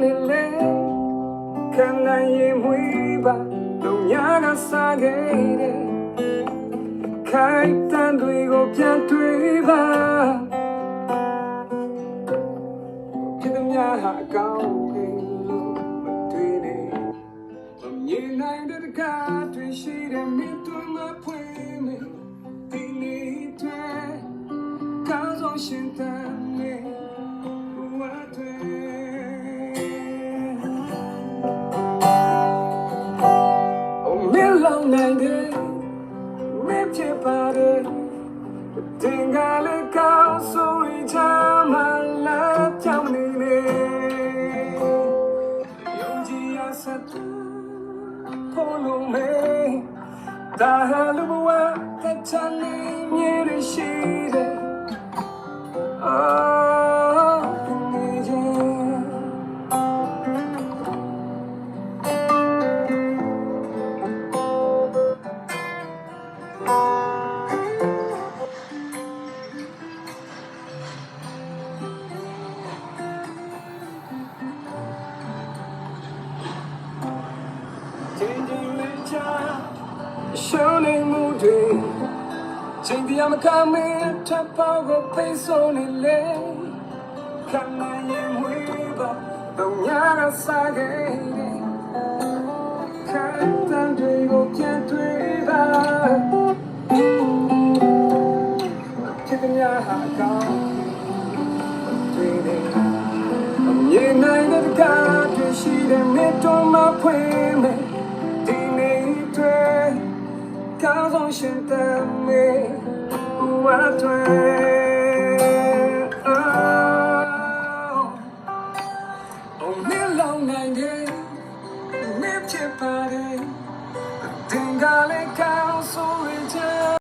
နေလေခံနိုင်ရင်မွေးပါလုံညာကစားခဲ့တယ်ခိုင်တန်တွေကိုပြန်တွေ့ပါဖြစ်သမျှဟာအကောင်းကြီးလို့မတွေ့နေမမြင်နိုင်တဲ့ကားတွေ့ရှိတဲ့မြတ်တွေမဖွင့်နေဒီနေ့တွေ့ကောင်းဆုံးရှင်တန်နေဝတ်တွေlong night meဖြစ်ပါတယ်တင်ကလေးကောင်းဆိုရင်ချမ်းမလာကြောင်းနေလေယုံကြည်ရစက်ဖို့လုံးမေဒါဟာလူဘဝကချမ်းနေမြဲရရှိတယ်Surely moving, take the coming, tap over face only lay. Can I am with the Yana Saga? Can't undo, can't river. Keeping your heart gone. United God, she didn't meet on my payment. Cause on shit that me what only long night me chip party think I like